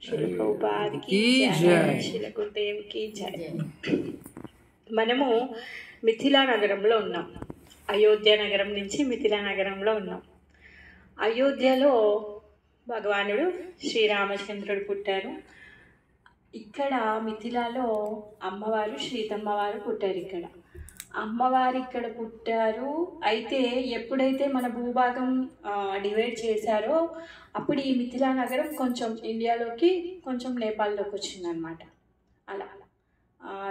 శ్రీ ప్రభుపాదికి జై, శ్రీ గురుదేవ్కి జై. మనము మిథిలా నగరంలో ఉన్నాం. అయోధ్య నగరం నుంచి మిథిలా నగరంలో ఉన్నాం. అయోధ్యలో భగవానుడు శ్రీరామచంద్రుడు పుట్టారు. ఇక్కడ మిథిలాలో అమ్మవారు శ్రీతమ్మవారు పుట్టారు. ఇక్కడ అమ్మవారు ఇక్కడ పుట్టారు. అయితే ఎప్పుడైతే మన భూభాగం డివైడ్ చేశారో అప్పుడు ఈ మిథిలా నగరం కొంచెం ఇండియాలోకి కొంచెం నేపాల్లోకి వచ్చిందనమాట. అలా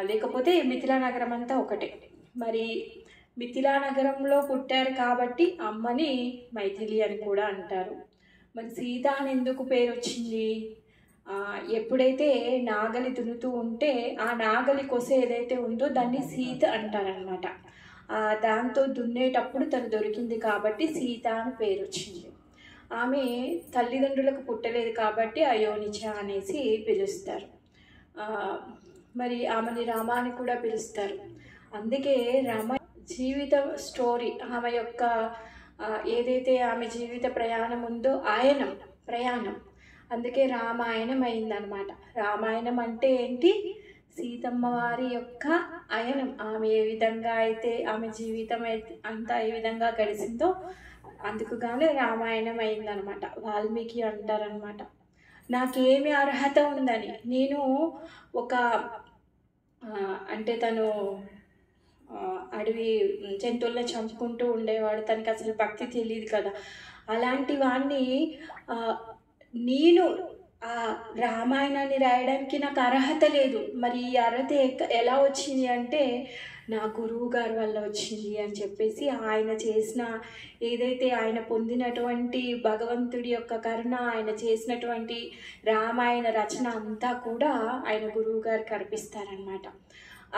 లేకపోతే మిథిలా నగరం అంతా ఒకటే. మరి మిథిలా నగరంలో పుట్టారు కాబట్టి అమ్మని మైథిలి అని కూడా అంటారు. మరి సీత అని ఎందుకు పేరు వచ్చింది? ఎప్పుడైతే నాగలి దున్నుతూ ఉంటే ఆ నాగలి కొస ఏదైతే ఉందో దాన్ని సీత అంటారనమాట. దాంతో దున్నేటప్పుడు తను దొరికింది కాబట్టి సీత అని పేరు వచ్చింది. ఆమె తల్లిదండ్రులకు పుట్టలేదు కాబట్టి అయోనిచ అనేసి పిలుస్తారు. మరి ఆమెని రామ అని కూడా పిలుస్తారు. అందుకే రామ జీవిత స్టోరీ, ఆమె యొక్క ఏదైతే ఆమె జీవిత ప్రయాణం ఉందో ప్రయాణం అందుకే రామాయణం అయిందనమాట. రామాయణం అంటే ఏంటి? సీతమ్మ వారి యొక్క అయనం. ఆమె ఏ విధంగా అయితే ఆమె జీవితం అంతా ఏ విధంగా గడిచిందో అందుకుగానే రామాయణం అయిందనమాట. వాల్మీకి అంటారనమాట. నాకేమి అర్హత ఉందని, నేను ఒక అంటే తను అడవి జంతువులను చంపుకుంటూ ఉండేవాడు. తనకి అసలు భక్తి తెలియదు కదా. అలాంటి వాడిని నేను రామాయణాన్ని రాయడానికి నాకు అర్హత లేదు. మరి ఈ అర్హత ఎలా వచ్చింది అంటే నా గురువు గారి వల్ల వచ్చింది అని చెప్పేసి ఆయన చేసిన ఏదైతే ఆయన పొందినటువంటి భగవంతుడి యొక్క కరుణ, ఆయన చేసినటువంటి రామాయణ రచన అంతా కూడా ఆయన గురువు గారికి అర్పిస్తారనమాట.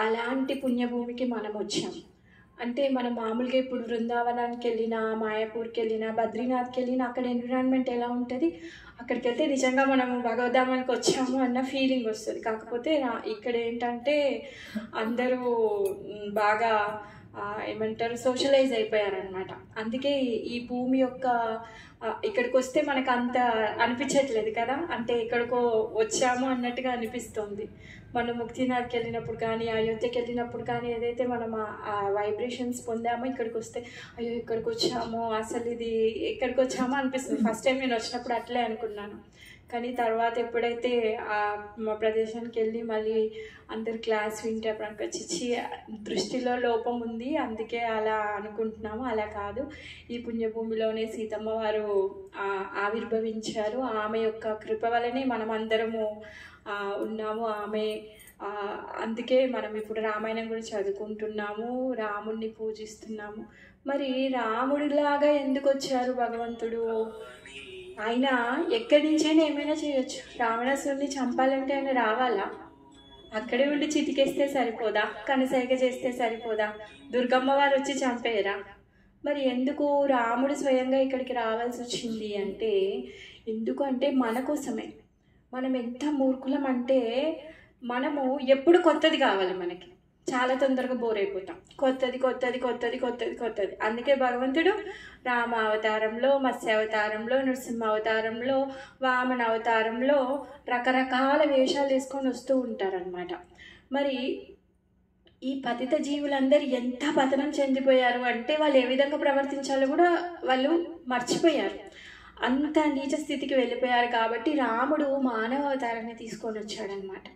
అలాంటి పుణ్యభూమికి మనం వచ్చాం. అంటే మనం మామూలుగా ఇప్పుడు బృందావనానికి వెళ్ళినా, మాయాపూర్కి వెళ్ళినా, బద్రీనాథ్కి వెళ్ళినా అక్కడ ఎన్విరాన్మెంట్ ఎలా ఉంటుంది? అక్కడికి వెళ్తే నిజంగా మనం భగవద్ధామానికి వచ్చాము అన్న ఫీలింగ్ వస్తుంది. కాకపోతే ఇక్కడ ఏంటంటే అందరూ బాగా ఏమంటారు, సోషలైజ్ అయిపోయారనమాట. అందుకే ఈ భూమి యొక్క ఇక్కడికి వస్తే మనకు అంత అనిపించట్లేదు కదా. అంటే ఎక్కడికో వచ్చాము అన్నట్టుగా అనిపిస్తుంది. మనం ముక్తినాథ్కి వెళ్ళినప్పుడు కానీ, అయోధ్యకి వెళ్ళినప్పుడు కానీ ఏదైతే మనం ఆ వైబ్రేషన్స్ పొందామో ఇక్కడికి వస్తే అయ్యో ఇక్కడికి వచ్చామో, అసలు ఇది ఎక్కడికి వచ్చామో అనిపిస్తుంది. ఫస్ట్ టైం నేను వచ్చినప్పుడు అట్లే అనుకున్నాను. కానీ తర్వాత ఎప్పుడైతే మా ప్రదేశానికి వెళ్ళి మళ్ళీ అందరు క్లాస్ వింటే అప్పుడు అనిపించి దృష్టిలో లోపం ఉంది, అందుకే అలా అనుకుంటున్నాము. అలా కాదు, ఈ పుణ్యభూమిలోనే సీతమ్మ వారు ఆవిర్భవించారు. ఆమె యొక్క కృప వల్లనే మనం అందరము ఉన్నాము. ఆమె అందుకే మనం ఇప్పుడు రామాయణం కూడా చదువుకుంటున్నాము, రాముడిని పూజిస్తున్నాము. మరి రాముడిలాగా ఎందుకు వచ్చారు భగవంతుడు? ఆయన ఎక్కడి నుంచైనా ఏమైనా చేయొచ్చు. రావణాసురుడిని చంపాలంటే ఆయన రావాలా? అక్కడే ఉండి చితికేస్తే సరిపోదా? కనసైగ చేస్తే సరిపోదా? దుర్గమ్మ వారు వచ్చి చంపేయరా? మరి ఎందుకు రాముడు స్వయంగా ఇక్కడికి రావాల్సి వచ్చింది అంటే, ఎందుకు అంటే మన కోసమే. మనం ఎంత మూర్ఖులం అంటే మనము ఎప్పుడు కొత్తది కావాలి. మనకి చాలా తొందరగా బోర్ అయిపోతాం. కొత్తది కొత్తది కొత్తది కొత్తది కొత్తది. అందుకే భగవంతుడు రామ అవతారంలో, మత్స్య అవతారంలో, నృసింహ అవతారంలో, వామన అవతారంలో రకరకాల వేషాలు వేసుకొని వస్తూ ఉంటారనమాట. మరి ఈ పతిత జీవులందరూ ఎంత పతనం చెందిపోయారు అంటే వాళ్ళు ఏ విధంగా ప్రవర్తించాలో కూడా వాళ్ళు మర్చిపోయారు. అంత నీచ స్థితికి వెళ్ళిపోయారు. కాబట్టి రాముడు మానవ అవతారాన్ని తీసుకొని వచ్చాడనమాట.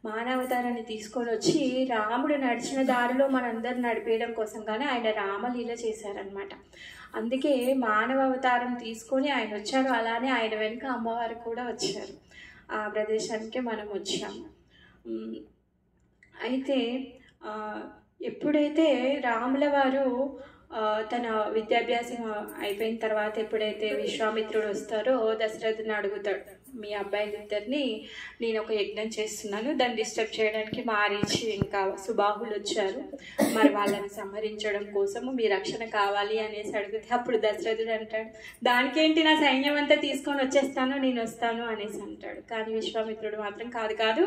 మానవతారాన్ని తీసుకొని వచ్చి రాముడు నడిచిన దారిలో మనందరూ నడిపేయడం కోసం కానీ ఆయన రామలీల చేశారనమాట. అందుకే మానవ అవతారం తీసుకొని ఆయన వచ్చారు. అలానే ఆయన వెనుక అమ్మవారు కూడా వచ్చారు. ఆ ప్రదేశానికే మనం వచ్చాము. అయితే ఎప్పుడైతే రాముల వారు తన విద్యాభ్యాసం అయిపోయిన తర్వాత ఎప్పుడైతే విశ్వామిత్రుడు వస్తారో దశరథుని అడుగుతాడు, మీ అబ్బాయిలిద్దరిని నేను ఒక యజ్ఞం చేస్తున్నాను, దాన్ని డిస్టర్బ్ చేయడానికి మారీచి ఇంకా సుబాహులు వచ్చారు, మరి వాళ్ళని సంహరించడం కోసము మీ రక్షణ కావాలి అనేసి అడిగితే అప్పుడు దశరథుడు అంటాడు, దానికేంటి, నా సైన్యం అంతా తీసుకొని వచ్చేస్తాను, నేను వస్తాను అనేసి అంటాడు. కానీ విశ్వామిత్రుడు మాత్రం కాదు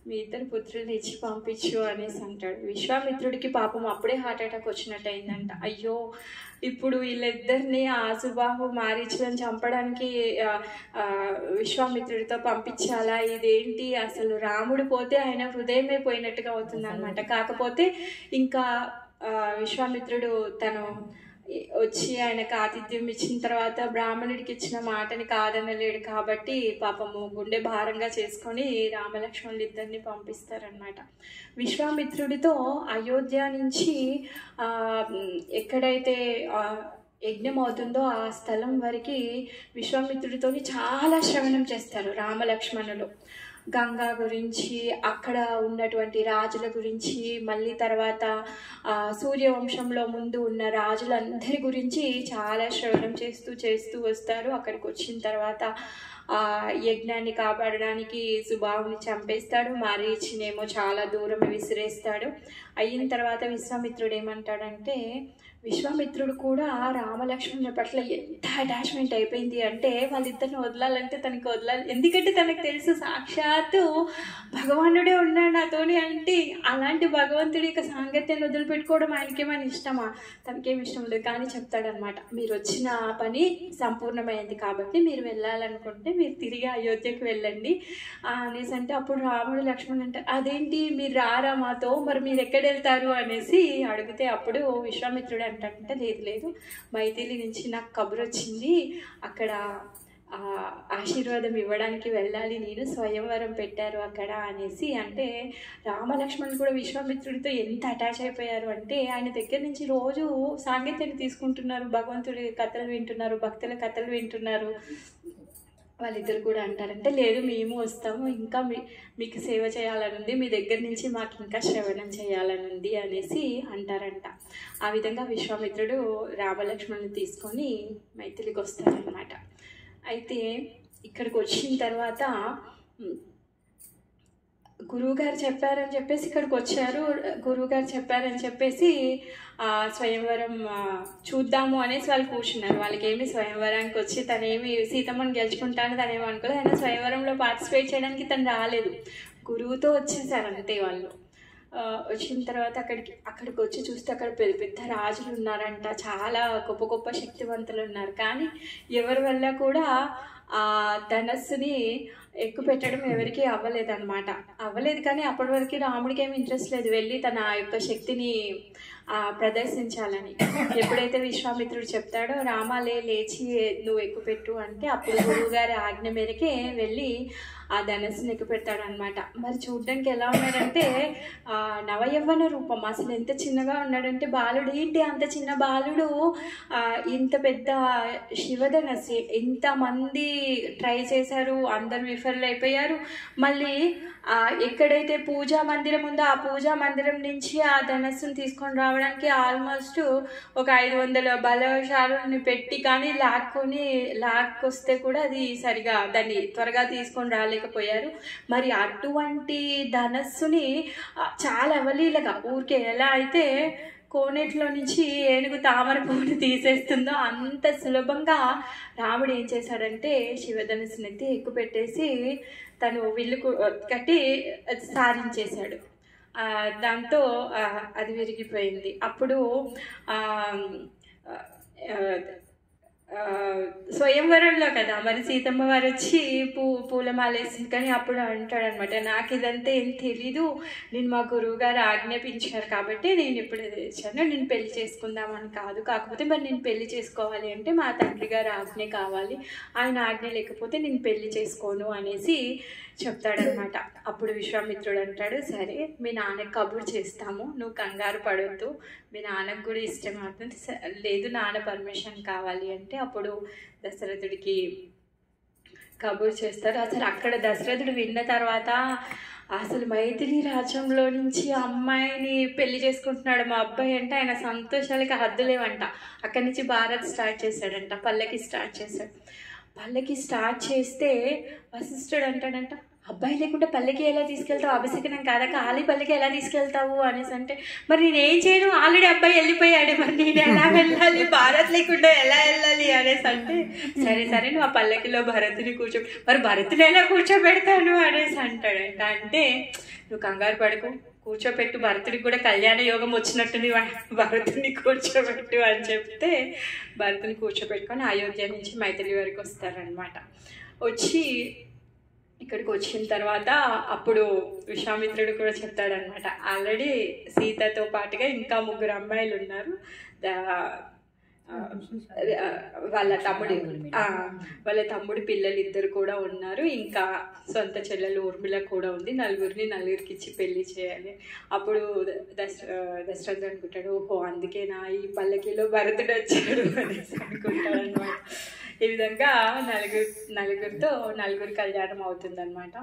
మీ ఇద్దరు పుత్రుల్ని ఇచ్చి పంపించు అనేసి అంటాడు. విశ్వామిత్రుడికి పాపం అప్పుడే హార్ట్ అటాక్ వచ్చినట్టు అయిందంట. అయ్యో, ఇప్పుడు వీళ్ళిద్దరిని ఆసుబాహు మారీచులను చంపడానికి విశ్వామిత్రుడితో పంపించాలా? ఇదేంటి అసలు? రాముడు పోతే ఆయన హృదయమే పోయినట్టుగా అవుతుంది అనమాట. కాకపోతే ఇంకా విశ్వామిత్రుడు తను వచ్చి ఆయనకు ఆతిథ్యం ఇచ్చిన తర్వాత బ్రాహ్మణుడికి ఇచ్చిన మాటని కాదనలేడు కాబట్టి పాపము గుండె భారంగా చేసుకొని రామలక్ష్మణులు ఇద్దరిని పంపిస్తారనమాట. విశ్వామిత్రుడితో అయోధ్య నుంచి ఎక్కడైతే యజ్ఞం అవుతుందో ఆ స్థలం వరకు విశ్వామిత్రుడితో చాలా శ్రవణం చేస్తారు రామలక్ష్మణులు. గంగా గురించి, అక్కడ ఉన్నటువంటి రాజుల గురించి, మళ్ళీ తర్వాత సూర్యవంశంలో ముందు ఉన్న రాజులందరి గురించి చాలా శ్రవణం చేస్తూ వస్తారు. అక్కడికి వచ్చిన తర్వాత యజ్ఞాన్ని కాపాడడానికి సుబాహుని చంపేస్తాడు, మారీచినేమో చాలా దూరం విసిరేస్తాడు. అయిన తర్వాత విశ్వామిత్రుడు ఏమంటాడంటే, విశ్వామిత్రుడు కూడా రామలక్ష్మణుల పట్ల ఎంత అటాచ్మెంట్ అయిపోయింది అంటే వాళ్ళిద్దరిని వదలాలంటే తనకి వదలాలి. ఎందుకంటే తనకు తెలుసు సాక్షాత్తు భగవానుడే ఉన్నాడు నాతోని అంటే, అలాంటి భగవంతుడి యొక్క సాంగత్యాన్ని వదిలిపెట్టుకోవడం ఆయనకేమైనా ఇష్టమా? తనకేమి ఇష్టం లేదు. కానీ చెప్తాడనమాట, మీరు వచ్చిన పని సంపూర్ణమైంది కాబట్టి మీరు వెళ్ళాలనుకుంటే మీరు తిరిగి అయోధ్యకు వెళ్ళండి అనేసి అంటే, అప్పుడు రాముడు లక్ష్మణుడు అంటే, అదేంటి మీరు రారా మాతో, మరి మీరు ఎక్కడ వెళ్తారు అనేసి అడిగితే, అప్పుడు విశ్వామిత్రుడు అంటే లేదు, మైథిలి నుంచి నాకు కబురు వచ్చింది, అక్కడ ఆశీర్వాదం ఇవ్వడానికి వెళ్ళాలి నేను, స్వయంవరం పెట్టారు అక్కడ అనేసి అంటే, రామలక్ష్మణులు కూడా విశ్వామిత్రుడితో ఎంత అటాచ్ అయిపోయారు అంటే ఆయన దగ్గర నుంచి రోజు సాంగత్యాన్ని తీసుకుంటున్నారు, భగవంతుడి కథలు వింటున్నారు, భక్తుల కథలు వింటున్నారు. వాళ్ళిద్దరు కూడా అంటారంటే, లేదు మేము వస్తాము, ఇంకా మీకు సేవ చేయాలని ఉంది, మీ దగ్గర నుంచి మాకు ఇంకా శ్రవణం చేయాలని ఉంది అనేసి అంటారంట. ఆ విధంగా విశ్వామిత్రుడు రామలక్ష్మణుని తీసుకొని మైథిలికి వస్తారనమాట. అయితే ఇక్కడికి వచ్చిన తర్వాత గురువుగారు చెప్పారని చెప్పేసి ఇక్కడికి వచ్చారు. గురువుగారు చెప్పారని చెప్పేసి స్వయంవరం చూద్దాము అనేసి వాళ్ళు కూర్చున్నారు. వాళ్ళకి ఏమి స్వయంవరానికి వచ్చి తనేమి సీతమ్మని గెలుచుకుంటాను తనేమో అనుకోలేదు. ఆయన స్వయంవరంలో పార్టిసిపేట్ చేయడానికి తను రాలేదు, గురువుతో వచ్చేసారు అంతే. వాళ్ళు వచ్చిన తర్వాత అక్కడికి వచ్చి చూస్తే అక్కడ పెద్ద పెద్ద రాజులు ఉన్నారంట, చాలా గొప్ప గొప్ప శక్తివంతులు ఉన్నారు. కానీ ఎవరి వల్ల కూడా ఆ ధనస్సుని ఎక్కుపెట్టడం ఎవరికి అవ్వలేదు. కానీ అప్పటి వరకు రాముడికి ఏమి ఇంట్రెస్ట్ లేదు వెళ్ళి తన యొక్క శక్తిని ప్రదర్శించాలని. ఎప్పుడైతే విశ్వామిత్రుడు చెప్తాడో, రామాలే లేచి నువ్వు ఎక్కుపెట్టు అంటే, అప్పుడు గురువుగారి ఆజ్ఞ మేరకే వెళ్ళి ఆ ధనస్సుని ఎక్కుపెడతాడనమాట. మరి చూడడానికి ఎలా ఉన్నాడంటే నవయవ్వన రూపం, అసలు ఎంత చిన్నగా ఉన్నాడంటే బాలుడు. ఏంటి అంత చిన్న బాలుడు ఇంత పెద్ద శివధనస్సు? ఎంతమంది ట్రై చేశారు, అందరు విఫలం అయిపోయారు. మళ్ళీ ఎక్కడైతే పూజా మందిరం ఉందో ఆ పూజా మందిరం నుంచి ఆ ధనస్సును తీసుకొని రావడానికి ఆల్మోస్ట్ ఒక 500 బలశాలుని పెట్టి కానీ లాక్కొస్తే కూడా అది సరిగా దాన్ని త్వరగా తీసుకొని రాలేకపోయారు. మరి అటువంటి ధనస్సుని చాలా అవలీలగా ఊరికే ఎలా అయితే కోనేటిలో నుంచి ఏనుగు తామర పువ్వును తీసేస్తుందో అంత సులభంగా రాముడు ఏం చేశాడంటే శివధనుస్సుని ఎత్తి ఎక్కుపెట్టేసి తను విల్లు కట్టి సారించేశాడు. దాంతో అది విరిగిపోయింది. అప్పుడు స్వయంవరంలో కదా మరి సీతమ్మ వారు వచ్చి పూలమాలేసింది. కానీ అప్పుడు అంటాడనమాట, నాకు ఇదంతా ఏం తెలీదు, నేను మా గురువు గారు ఆజ్ఞాపించారు కాబట్టి నేను ఇప్పుడు తెచ్చాను, నేను పెళ్లి చేసుకుందామని కాదు. కాకపోతే మరి నేను పెళ్లి చేసుకోవాలి అంటే మా తండ్రి గారు ఆజ్ఞ కావాలి, ఆయన ఆజ్ఞ లేకపోతే నేను పెళ్లి చేసుకోను అనేసి చెప్తాడనమాట. అప్పుడు విశ్వామిత్రుడు అంటాడు, సరే మీ నాన్నకి కబురు చేస్తాము, నువ్వు కంగారు పడవద్దు, మీ నాన్నకు కూడా ఇష్టం అవుతుంది. లేదు నాన్న పర్మిషన్ కావాలి అంటే అప్పుడు దశరథుడికి కబురు చేస్తారు. అసలు అక్కడ దశరథుడు విన్న తర్వాత అసలు మైథిలి రాజ్యంలో నుంచి అమ్మాయిని పెళ్లి చేసుకుంటున్నాడు మా అబ్బాయి అంటే ఆయన సంతోషాలకి హద్దులేవంట. అక్కడి నుంచి భారత్ స్టార్ట్ చేశాడంట, పల్లకి స్టార్ట్ చేశాడు. పల్లకి స్టార్ట్ చేస్తే వశిష్ఠుడు అంటాడంట, అబ్బాయి లేకుండా పల్లకి ఎలా తీసుకెళ్తావు, అభిషేకనం కాదా, ఖాళీ పల్లకి ఎలా తీసుకెళ్తావు అనేసి అంటే, మరి నేనేం చేయను, ఆల్రెడీ అబ్బాయి వెళ్ళిపోయాడు, మరి నేను ఎలా వెళ్ళాలి, భారత్ లేకుండా ఎలా వెళ్ళాలి అనేసి అంటే, సరే నువ్వు ఆ పల్లకిలో భరతుని మరి భరతుని ఎలా కూర్చోబెడతాను అనేసి అంటాడంట. అంటే నువ్వు కంగారు పడకు, కూర్చోపెట్టు, భరతుడికి కూడా కళ్యాణ యోగం వచ్చినట్టుంది, భరతుడిని కూర్చోబెట్టు అని చెప్తే భరతుని కూర్చోబెట్టుకొని అయోధ్య నుంచి మైథిలి వరకు వస్తారనమాట. వచ్చి ఇక్కడికి వచ్చిన తర్వాత అప్పుడు విశ్వామిత్రుడు కూడా చెప్తాడనమాట, ఆల్రెడీ సీతతో పాటుగా ఇంకా 3 అమ్మాయిలు ఉన్నారు, వాళ్ళ తమ్ముడి పిల్లలు 2 కూడా ఉన్నారు, ఇంకా సొంత చెల్లెలు ఊర్మిళ కూడా ఉంది, నలుగురికి ఇచ్చి పెళ్లి చేయాలి. అప్పుడు దశరథుడు అనుకుంటాడు, ఓహో అందుకేనా ఈ పల్లకిలో భరతుడు వచ్చాడు అనేసి అనుకుంటాడు అనమాట. ఈ విధంగా నలుగురితో కళ్యాణం అవుతుందన్నమాట.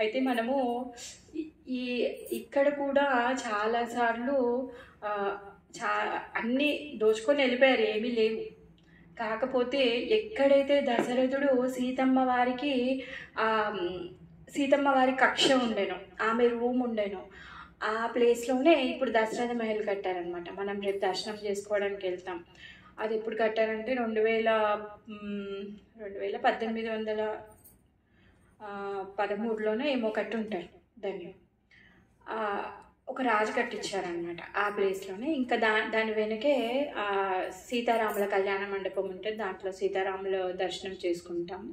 అయితే మనము ఇక్కడ కూడా చాలాసార్లు అన్నీ దోచుకొని వెళ్ళిపోయారు, ఏమీ లేవు. కాకపోతే ఎక్కడైతే దశరథుడు సీతమ్మ వారి కక్ష ఉండేనో, ఆమె రూమ్ ఉండేనో, ఆ ప్లేస్లోనే ఇప్పుడు దశరథ మహల్ కట్టారనమాట. మనం రేపు దర్శనం చేసుకోవడానికి వెళ్తాం. అది ఎప్పుడు కట్టారంటే 1813లోనే ఏమో కట్టి ఉంటారు దాన్ని. ఒక రాజు కట్టించారనమాట ఆ ప్లేస్లోనే. ఇంకా దాని వెనకే సీతారాముల కళ్యాణ మండపం ఉంటుంది, దాంట్లో సీతారాముల దర్శనం చేసుకుంటాము.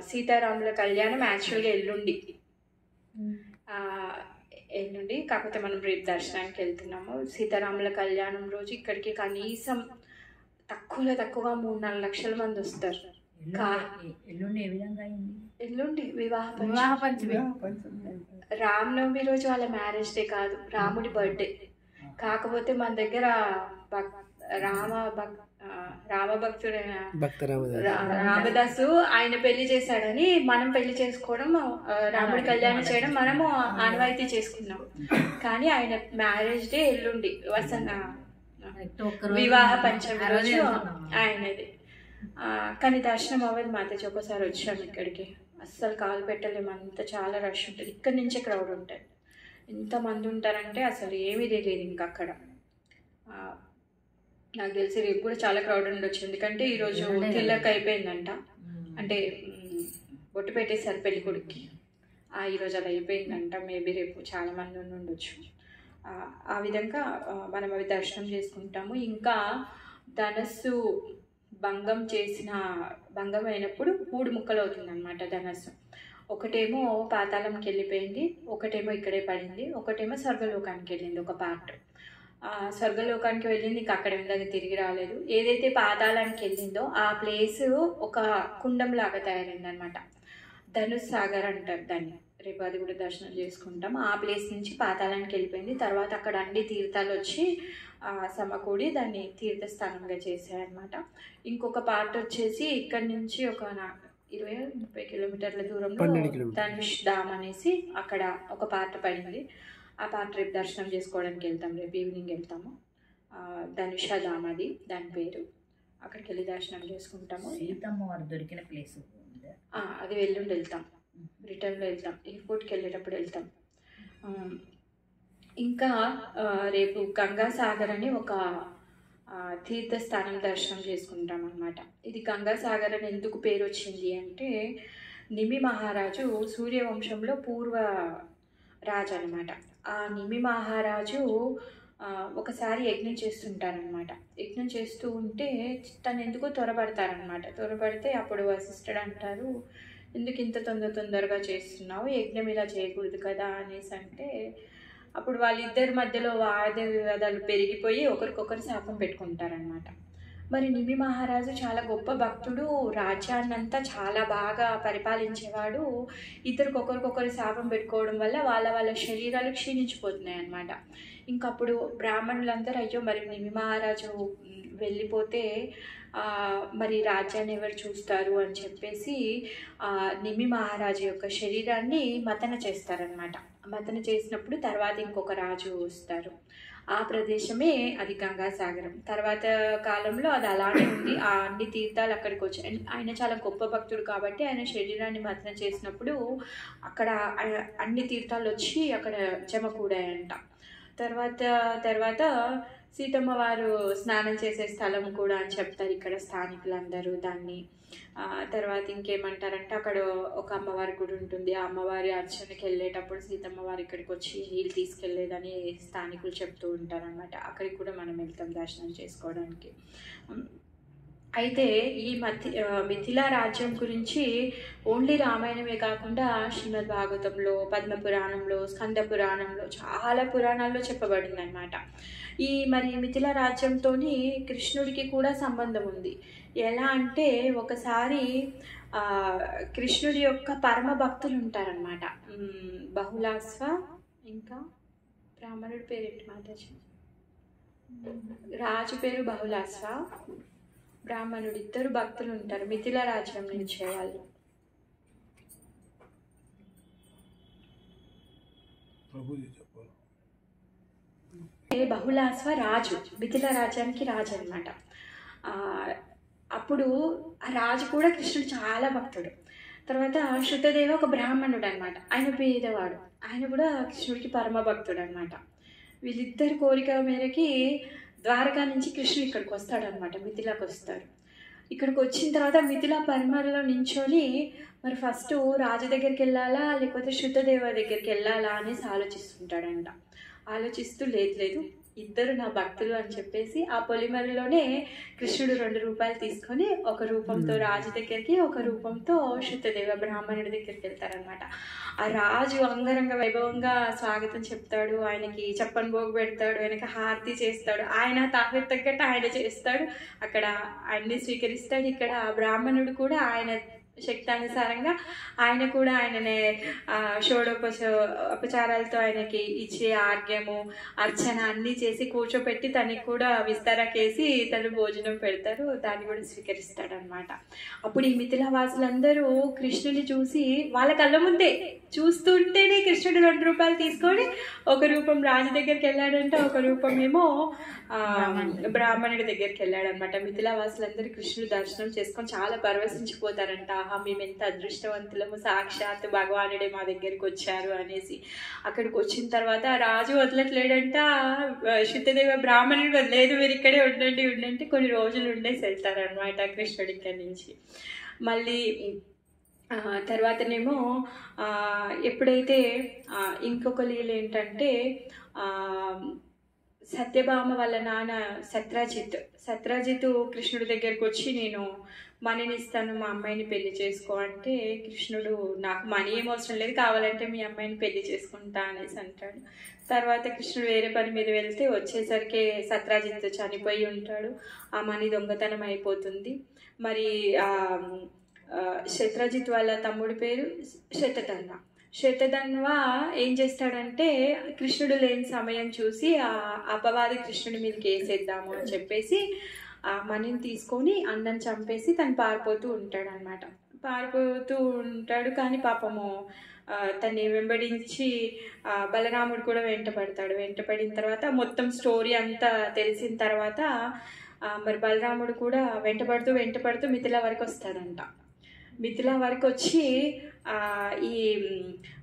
సీతారాముల కళ్యాణం యాక్చువల్గా ఎల్లుండి, కాకపోతే మనం రేపు దర్శనానికి వెళ్తున్నాము. సీతారాముల కళ్యాణం రోజు ఇక్కడికి కనీసం తక్కువగా 3-4 లక్షల మంది వస్తారు. ఎల్లుండి వివాహ పంచమి. రామనవమి రోజు వాళ్ళ మ్యారేజ్ డే కాదు, రాముడి బర్త్డే. కాకపోతే మన దగ్గర రామభక్తుడైన రామదాసు ఆయన పెళ్లి చేశాడని మనం పెళ్లి చేసుకోవడం, రాముడి కళ్యాణం చేయడం మనము ఆనవాయితీ చేసుకున్నాం. కానీ ఆయన మ్యారేజ్ డే ఎల్లుండి, వివాహ పంచమి రోజు ఆయనది. కానీ దర్శనం అవ్వదు మాతాజీ. ఒకసారి వచ్చాము ఇక్కడికి, అస్సలు కాలు పెట్టలేము, అంత చాలా రష్ ఉంటుంది. ఇక్కడి నుంచే క్రౌడ్ ఉంటుంది. ఎంతమంది ఉంటారంటే అసలు ఏమీ తెలియదు. ఇంకా అక్కడ నాకు తెలిసి రేపు కూడా చాలా క్రౌడ్ ఉండొచ్చు, ఎందుకంటే ఈరోజు తిల్లక్ అయిపోయిందంట, అంటే బొట్టు పెట్టేశారు పెళ్లి కొడుక్కి. ఈరోజు అది అయిపోయిందంట, మేబీ రేపు చాలామంది ఉండొచ్చు. ఆ విధంగా మనం అవి దర్శనం చేసుకుంటాము. ఇంకా ధనస్సు భంగం అయినప్పుడు 3 ముక్కలు అవుతుందన్నమాట ధనస్సు. ఒకటేమో పాతాళంకి వెళ్ళిపోయింది, ఒకటేమో ఇక్కడే పడింది, ఒకటేమో స్వర్గలోకానికి వెళ్ళింది ఒక పార్ట్. స్వర్గలోకానికి వెళ్ళింది, ఇంకా అక్కడ మీద తిరిగి రాలేదు. ఏదైతే పాతాళానికి వెళ్ళిందో ఆ ప్లేస్ ఒక కుండంలాగా తయారైంది అనమాట, ధనుష్ సాగర్ అంటారు దాన్ని. రేపు అది కూడా దర్శనం చేసుకుంటాం. ఆ ప్లేస్ నుంచి పాతాళానికి వెళ్ళిపోయింది. తర్వాత అక్కడ అన్ని తీర్థాలు వచ్చి సమకూడి దాన్ని తీర్థస్థానంగా చేశారనమాట. ఇంకొక పార్ట్ వచ్చేసి ఇక్కడ నుంచి ఒక 20-30 కిలోమీటర్ల దూరంలో ధనుష్ ధామ్ అనేసి అక్కడ ఒక పార్ట్ పడింది. ఆ పార్ట్ రేపు దర్శనం చేసుకోవడానికి వెళ్తాం, రేపు ఈవినింగ్ వెళ్తాము. ధనుష ధామ్ అది దాని పేరు. అక్కడికి వెళ్ళి దర్శనం చేసుకుంటాము. సీతమ్మ వారు దొరికిన ప్లేస్ అది ఎల్లుండి వెళ్తాం, రిటర్న్లో వెళ్తాం, ఎయిర్పోర్ట్కి వెళ్ళేటప్పుడు వెళ్తాం. ఇంకా రేపు గంగాసాగర్ అని ఒక తీర్థస్థానం దర్శనం చేసుకుంటాం అన్నమాట. ఇది గంగాసాగర్ అని ఎందుకు పేరు వచ్చింది అంటే, నిమి మహారాజు సూర్యవంశంలో పూర్వ రాజు అనమాట. ఆ నిమి మహారాజు ఒకసారి యజ్ఞం చేస్తుంటారనమాట. యజ్ఞం చేస్తూ ఉంటే తను ఎందుకో త్వరపడితే అప్పుడు వశిష్ఠుడు అంటారు, ఎందుకు ఇంత తొందరగా చేస్తున్నావు, యజ్ఞం ఇలా చేయకూడదు కదా అనేసి అంటే, అప్పుడు వాళ్ళిద్దరి మధ్యలో వాద వివాదాలు పెరిగిపోయి ఒకరికొకరు శాపం పెట్టుకుంటారనమాట. మరి నిమి మహారాజు చాలా గొప్ప భక్తుడు, రాజ్యాన్నంతా చాలా బాగా పరిపాలించేవాడు. ఒకరికొకరు శాపం పెట్టుకోవడం వల్ల వాళ్ళ శరీరాలు క్షీణించిపోతున్నాయి అన్నమాట. ఇంకప్పుడు బ్రాహ్మణులందరూ అయ్యో మరి నిమి మహారాజు వెళ్ళిపోతే మరి రాజ్యాన్ని ఎవరు చూస్తారు అని చెప్పేసి నిమి మహారాజు యొక్క శరీరాన్ని మతన చేస్తారనమాట. మతన చేసినప్పుడు తర్వాత ఇంకొక రాజు వస్తారు. ఆ ప్రదేశమే అది గంగాసాగరం. తర్వాత కాలంలో అది అలానే ఉంది. ఆ అన్ని తీర్థాలు అక్కడికి వచ్చాయి. ఆయన చాలా గొప్ప భక్తుడు కాబట్టి ఆయన శరీరాన్ని మతన చేసినప్పుడు అక్కడ అన్ని తీర్థాలు వచ్చి అక్కడ జమకూడాయంట. తర్వాత సీతమ్మ వారు స్నానం చేసే స్థలం కూడా అని చెప్తారు ఇక్కడ స్థానికులందరూ దాన్ని. తర్వాత ఇంకేమంటారంటే అక్కడ ఒక అమ్మవారి గుడి ఉంటుంది. ఆ అమ్మవారి అర్చనకి వెళ్ళేటప్పుడు సీతమ్మ వారు ఇక్కడికి వచ్చి నీళ్ళు తీసుకెళ్లేదని స్థానికులు చెప్తూ ఉంటారనమాట. అక్కడికి కూడా మనం వెళ్తాం దర్శనం చేసుకోవడానికి. అయితే ఈ మిథిలా రాజ్యం గురించి ఓన్లీ రామాయణమే కాకుండా శ్రీమద్ భాగవతంలో, పద్మ పురాణంలో, స్కంద పురాణంలో చాలా పురాణాల్లో చెప్పబడింది అనమాట. ఈ మిథిలా రాజ్యంతో కృష్ణుడికి కూడా సంబంధం ఉంది. ఎలా అంటే ఒకసారి కృష్ణుడి యొక్క పరమ భక్తులు ఉంటారనమాట. బహుళాస్వ, ఇంకా బ్రాహ్మణుడి పేరేంటి మాతాజీ? రాజు పేరు బహుళాస్వ, బ్రాహ్మణుడు, ఇద్దరు భక్తులు ఉంటారు మిథిలా రాజ్యం నుంచి వాళ్ళు. బహుళాస్వ రాజు, మిథిలా రాజ్యానికి రాజు అనమాట. అప్పుడు ఆ రాజు కూడా కృష్ణుడు చాలా భక్తుడు. తర్వాత శృతదేవ ఒక బ్రాహ్మణుడు అనమాట, ఆయన పేదవాడు, ఆయన కూడా కృష్ణుడికి పరమ భక్తుడు అనమాట. వీళ్ళిద్దరి కోరిక మేరకి ద్వారకా నుంచి కృష్ణుడు ఇక్కడికి వస్తాడనమాట, మిథిలాకి వస్తాడు. ఇక్కడికి వచ్చిన తర్వాత మిథిలా పరిమళలో నించొని మరి ఫస్ట్ రాజు దగ్గరికి వెళ్ళాలా లేకపోతే శృతదేవ దగ్గరికి వెళ్ళాలా అనేసి ఆలోచిస్తుంటాడంట. ఆలోచిస్తూ లేదు ఇద్దరు నా భక్తులు అని చెప్పేసి ఆ పొలిమరిలోనే కృష్ణుడు 2 రూపాయలు తీసుకొని ఒక రూపంతో రాజు దగ్గరికి, ఒక రూపంతో శృతదేవ బ్రాహ్మణుడి దగ్గరికి వెళ్తారనమాట. ఆ రాజు అంగరంగ వైభవంగా స్వాగతం చెప్తాడు, ఆయనకి చెప్పని భోగు పెడతాడు, ఆయనకి హారతి చేస్తాడు, ఆయన తాహత తగ్గట్టు ఆయన చేస్తాడు, అక్కడ ఆయన్ని స్వీకరిస్తాడు. ఇక్కడ బ్రాహ్మణుడు కూడా ఆయన శక్తానుసారంగా ఆయన కూడా ఆయననే ఉపచారాలతో ఆయనకి ఇచ్చే ఆర్ఘ్యము, అర్చన అన్నీ చేసి కూర్చోపెట్టి తనకి కూడా విస్తరకేసి తను భోజనం పెడతారు, దాన్ని కూడా స్వీకరిస్తాడనమాట. అప్పుడు ఈ మిథిలా వాసులందరూ కృష్ణుని చూసి వాళ్ళ కళ్ళ ముందే చూస్తుంటేనే కృష్ణుడు 2 రూపాయలు తీసుకొని ఒక రూపం రాజు దగ్గరికి వెళ్ళాడంటే, ఒక రూపం ఏమో బ్రాహ్మణుడి దగ్గరికి వెళ్ళాడనమాట. మిథిలా వాసులందరూ కృష్ణుడు దర్శనం చేసుకొని చాలా పరవశించిపోతారంట. ఆహా, మేము ఎంత అదృష్టవంతులము, సాక్షాత్ భగవానుడే మా దగ్గరికి వచ్చారు అనేసి. అక్కడికి వచ్చిన తర్వాత రాజు వదలట్లేడంట, శృతదేవ బ్రాహ్మణుడు వదిలేదు, మీరు ఇక్కడే ఉండండి కొన్ని రోజులు ఉండేసి వెళ్తారనమాట కృష్ణుడి ఇక్కడి నుంచి. మళ్ళీ తర్వాతనేమో ఎప్పుడైతే ఇంకొక లీల ఏంటంటే సత్యభామ వాళ్ళ నాన్న సత్రాజిత్ కృష్ణుడి దగ్గరికి వచ్చి నేను మనీని ఇస్తాను, మా అమ్మాయిని పెళ్లి చేసుకో అంటే కృష్ణుడు నాకు మనీ ఏం అవసరం లేదు, కావాలంటే మీ అమ్మాయిని పెళ్లి చేసుకుంటా అనేసి అంటాడు. తర్వాత కృష్ణుడు వేరే పని మీద వెళ్తే వచ్చేసరికి సత్రాజిత్ చనిపోయి ఉంటాడు, ఆ మనీ దొంగతనం అయిపోతుంది. మరి శత్రాజిత్ వాళ్ళ తమ్ముడి పేరు శతధన్వ ఏం చేస్తాడంటే కృష్ణుడు లేని సమయం చూసి ఆ అపవాది కృష్ణుడి మీదకి వేసేద్దాము అని చెప్పేసి ఆ మనీని తీసుకొని అన్నని చంపేసి తను పారిపోతూ ఉంటాడు. కానీ పాపము తన్ని వెంబడించి బలరాముడు కూడా వెంటపడిన తర్వాత మొత్తం స్టోరీ అంతా తెలిసిన తర్వాత మరి బలరాముడు కూడా వెంటపడుతూ మిథిలా వరకు వస్తాడంట. మిథిలా వరకు వచ్చి ఈ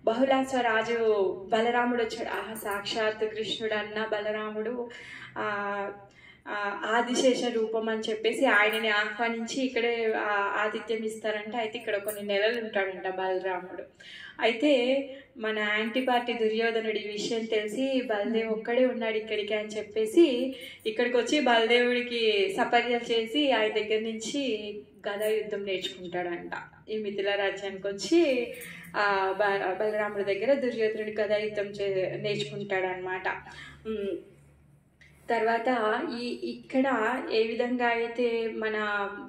బహుళాస్వ రాజు బలరాముడు వచ్చాడు. సాక్షాత్ కృష్ణుడు అన్న బలరాముడు ఆదిశేష రూపం అని చెప్పేసి ఆయనని ఆహ్వానించి ఇక్కడే ఆతిథ్యం ఇస్తారంట. అయితే ఇక్కడ కొన్ని నెలలు ఉంటాడంట బలరాముడు. అయితే మన యాంటీ పార్టీ దుర్యోధనుడి విషయం తెలిసి బలదేవ్ ఒక్కడే ఉన్నాడు ఇక్కడికి అని చెప్పేసి ఇక్కడికి వచ్చి బలదేవుడికి సపర్యలు చేసి ఆయన దగ్గర నుంచి గదా యుద్ధం నేర్చుకుంటాడంట. ఈ మిథిలా రాజ్యానికి వచ్చి బలరాముడి దగ్గర దుర్యోధనుడి గదా యుద్ధం నేర్చుకుంటాడనమాట. తర్వాత ఇక్కడ ఏ విధంగా అయితే మన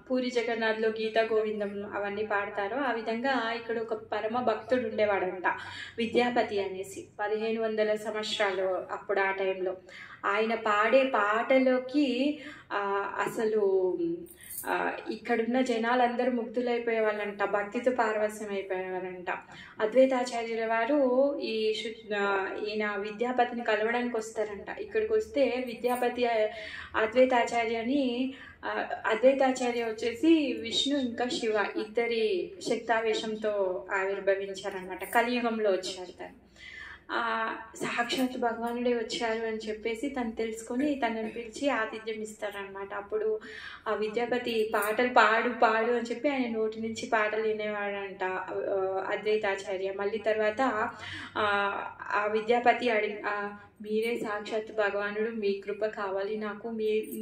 పూరి జగన్నాథ్లో గీతా గోవిందం అవన్నీ పాడతారో ఆ విధంగా ఇక్కడ ఒక పరమ భక్తుడు ఉండేవాడంట, విద్యాపతి అనేసి. 1500 సంవత్సరాలు అప్పుడు ఆ టైంలో ఆయన పాడే పాటలోకి అసలు ఇక్కడున్న జనాలందరూ ముగ్ధులైపోయే వాళ్ళంట, భక్తితో పారవస్యం అయిపోయేవారంట. అద్వైతాచార్యుల వారు ఈయన విద్యాపతిని కలవడానికి వస్తారంట. ఇక్కడికి వస్తే విద్యాపతి అద్వైతాచార్య వచ్చేసి విష్ణు ఇంకా శివ ఇద్దరి శక్తావేశంతో ఆవిర్భవించారనమాట. కలియుగంలో వచ్చారు తను. సాక్షాత్ భగవానుడే వచ్చారు అని చెప్పేసి తను తెలుసుకొని తనని పిలిచి ఆతిథ్యం ఇస్తారనమాట. అప్పుడు ఆ విద్యాపతి పాటలు పాడు పాడు అని చెప్పి ఆయన నోటి నుంచి పాటలు వినేవాడంట అద్వైతాచార్య. మళ్ళీ తర్వాత ఆ విద్యాపతి మీరే సాక్షాత్ భగవానుడు, మీ కృప కావాలి నాకు,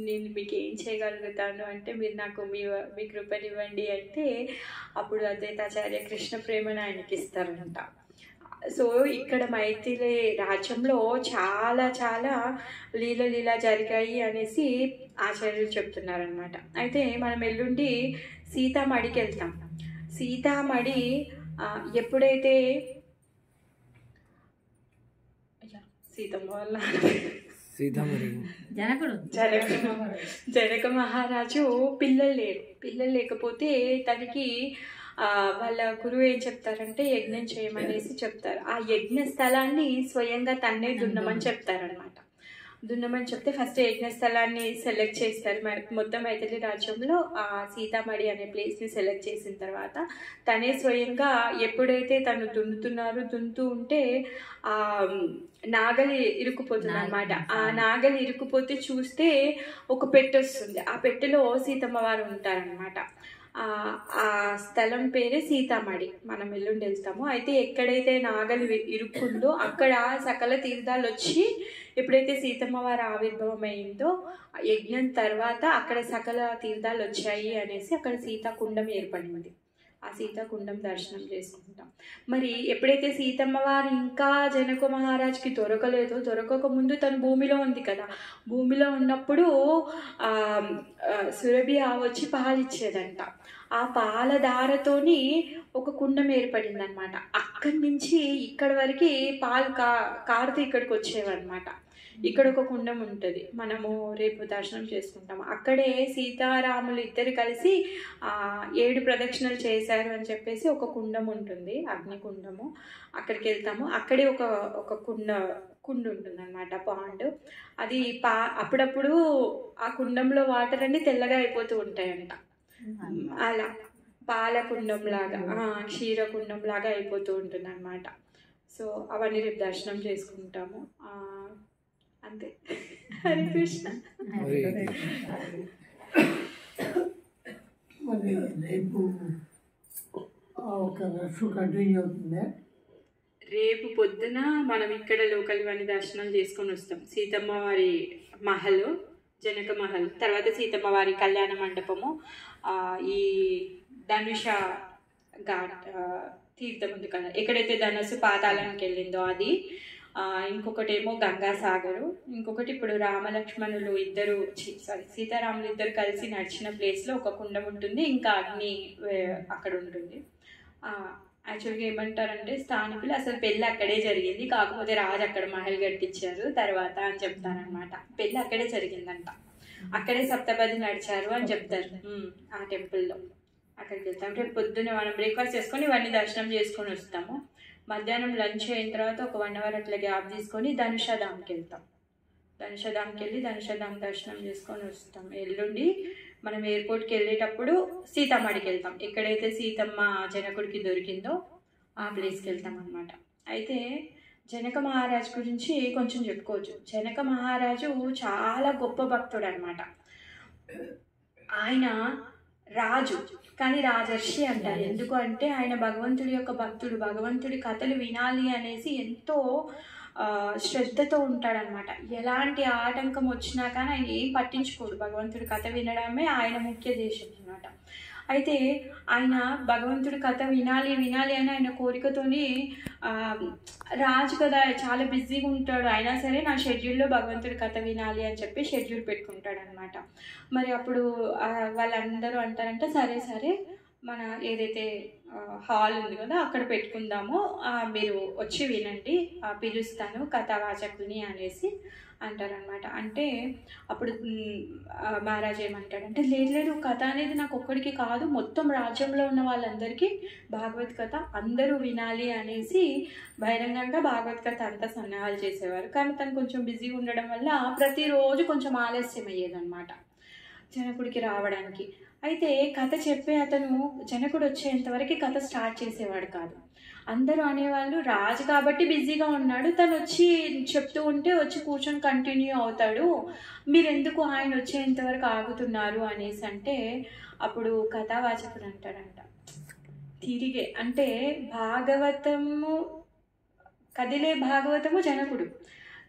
నేను మీకు ఏం చేయగలుగుతాను అంటే మీరు నాకు మీ కృపనివ్వండి అంటే అప్పుడు అద్వైతాచార్య కృష్ణ ప్రేమను ఆయనకి ఇస్తారంట. సో ఇక్కడ మైథిలి రాజ్యంలో చాలా చాలా లీల జరిగాయి అనేసి ఆచార్యులు చెప్తున్నారనమాట. అయితే మనం ఎల్లుండి సీతామడికి వెళ్తాం. సీతామడి ఎప్పుడైతే సీతమ్మ వాళ్ళ జనక మహారాజు పిల్లలు లేకపోతే తనకి వాళ్ళ గురువు ఏం చెప్తారంటే యజ్ఞం చేయమనేసి చెప్తారు. ఆ యజ్ఞ స్థలాన్ని స్వయంగా తన్నే దున్నమని చెప్తారనమాట. దున్నమని చెప్తే ఫస్ట్ యజ్ఞ స్థలాన్ని సెలెక్ట్ చేస్తారు. మొత్తం మైథిలి రాజ్యంలో ఆ సీతామడి అనే ప్లేస్ని సెలెక్ట్ చేసిన తర్వాత తనే స్వయంగా ఎప్పుడైతే తను దున్నుతూ ఉంటే ఆ నాగలి ఇరుక్కుపోతుంది అనమాట. ఆ నాగలి ఇరుక్కుపోతే చూస్తే ఒక పెట్టె వస్తుంది. ఆ పెట్టెలో సీతమ్మ వారు ఉంటారనమాట. ఆ స్థలం పేరే సీతామడి. మనం ఎల్లుండి వెళ్తాము. అయితే ఎక్కడైతే నాగలి ఇరుక్కుందో అక్కడ సకల తీర్థాలు వచ్చి ఎప్పుడైతే సీతమ్మ వారి ఆవిర్భావం అయిందో యజ్ఞం తర్వాత అక్కడ సకల తీర్థాలు వచ్చాయి అనేసి అక్కడ సీతాకుండం ఏర్పడింది. ఆ సీతాకుండం దర్శనం చేసుకుంటాం. మరి ఎప్పుడైతే సీతమ్మ వారు ఇంకా జనక మహారాజుకి దొరకక ముందు తను భూమిలో ఉంది కదా, భూమిలో ఉన్నప్పుడు సురభి వచ్చి పాలిచ్చేదంట. ఆ పాల దారతోని ఒక కుండం ఏర్పడింది అనమాట. అక్కడి నుంచి ఇక్కడి వరకు పాలు కారుతూ ఇక్కడికి వచ్చేవన్నమాట. ఇక్కడ ఒక కుండం ఉంటుంది, మనము రేపు దర్శనం చేసుకుంటాము. అక్కడే సీతారాములు ఇద్దరు కలిసి 7 ప్రదక్షిణలు చేశారు అని చెప్పేసి ఒక కుండం ఉంటుంది, అగ్నికుండము. అక్కడికి వెళ్తాము. అక్కడే ఒక కుండ ఉంటుంది అనమాట, పాండ్. అది అప్పుడప్పుడు ఆ కుండంలో వాటర్ అన్ని తెల్లగా అయిపోతూ ఉంటాయంట. అలా పాలకుండం లాగా క్షీరకుండం లాగా అయిపోతూ ఉంటుంది అనమాట. సో అవన్నీ రేపు దర్శనం చేసుకుంటాము. అంతే. హరే కృష్ణ. రేపు పొద్దున మనం ఇక్కడ లోకల్ వారిని దర్శనం చేసుకొని వస్తాం. సీతమ్మ వారి మహల్, జనక మహల్, తర్వాత సీతమ్మ వారి కళ్యాణ మండపము, ఈ ధనుష ఘాట్ తీర్థం ఉంది కదా, ఎక్కడైతే ధనుసు పాతాళానికి వెళ్ళిందో అది, ఇంకొకటేమో గంగాసాగరు, ఇంకొకటి ఇప్పుడు రామలక్ష్మణులు ఇద్దరు సీతారాములు ఇద్దరు కలిసి నడిచిన ప్లేస్లో ఒక కుండం ఉంటుంది, ఇంకా అగ్ని అక్కడ ఉంటుంది. యాక్చువల్గా ఏమంటారంటే స్థానికులు అసలు పెళ్ళి అక్కడే జరిగింది, కాకపోతే రాజు అక్కడ మహల్ కట్టించారు తర్వాత అని చెప్తారనమాట. పెళ్ళి అక్కడే జరిగిందంట, అక్కడే సప్తపది నడిచారు అని చెప్తారు ఆ టెంపుల్లో. అక్కడికి వెళ్తాం. రేపు పొద్దున్న మనం బ్రేక్ఫాస్ట్ చేసుకొని ఇవన్నీ దర్శనం చేసుకొని వస్తాము. మధ్యాహ్నం లంచ్ అయిన తర్వాత ఒక 1 అవర్ అట్లా గ్యాప్ తీసుకొని ధనుషధామ్కి వెళ్తాం. ధనుషధామ్కి వెళ్ళి ధనుషధామ్ దర్శనం చేసుకొని వస్తాం. ఎల్లుండి మనం ఎయిర్పోర్ట్కి వెళ్ళేటప్పుడు సీతామడికి వెళ్తాం. ఎక్కడైతే సీతమ్మ జనకుడికి దొరికిందో ఆ ప్లేస్కి వెళ్తాం అనమాట. అయితే జనక మహారాజు గురించి కొంచెం చెప్పుకోవచ్చు. జనక మహారాజు చాలా గొప్ప భక్తుడు అనమాట. ఆయన రాజు కానీ రాజర్షి అంటారు. ఎందుకు అంటే ఆయన భగవంతుడి యొక్క భక్తుడు, భగవంతుడి కథలు వినాలి అనేసి ఎంతో శ్రద్ధతో ఉంటాడనమాట. ఎలాంటి ఆటంకం వచ్చినా కానీ ఆయన ఏం పట్టించుకోడు, భగవంతుడి కథ వినడమే ఆయన ముఖ్య దేశం అనమాట. అయితే ఆయన భగవంతుడి కథ వినాలి అని ఆయన కోరికతోని రాజు కదా చాలా బిజీగా ఉంటాడు, అయినా సరే నా షెడ్యూల్లో భగవంతుడి కథ వినాలి అని చెప్పి షెడ్యూల్ పెట్టుకుంటాడు అనమాట. మరి అప్పుడు వాళ్ళందరూ అంటారంటే సరే మన ఏదైతే హాల్ ఉంది కదా అక్కడ పెట్టుకుందాము, మీరు వచ్చి వినండి, పిలుస్తాను కథావాచకుని అనేసి అంటారనమాట. అంటే అప్పుడు మహారాజు ఏమంటాడంటే లేదు కథ అనేది నాకు ఒక్కడికి కాదు, మొత్తం రాజ్యంలో ఉన్న వాళ్ళందరికీ భాగవత్ కథ అందరూ వినాలి అనేసి బహిరంగంగా భాగవత్ కథ అంతా సన్నాహాలు చేసేవారు. కానీ తను కొంచెం బిజీగా ఉండడం వల్ల ప్రతిరోజు కొంచెం ఆలస్యం అయ్యేదన్నమాట జనకుడికి రావడానికి. అయితే కథ చెప్పే అతను జనకుడు వచ్చేంతవరకు కథ స్టార్ట్ చేసేవాడు కాదు. అందరూ అనేవాళ్ళు రాజు కాబట్టి బిజీగా ఉన్నాడు, తను వచ్చి చెప్తూ ఉంటే వచ్చి కూర్చొని కంటిన్యూ అవుతాడు, మీరు ఎందుకు ఆయన వచ్చేంతవరకు ఆగుతున్నారు అనేసి అంటే అప్పుడు కథావాచకుడు అంటాడంట, తిరిగే అంటే భాగవతము కదిలే భాగవతము జనకుడు,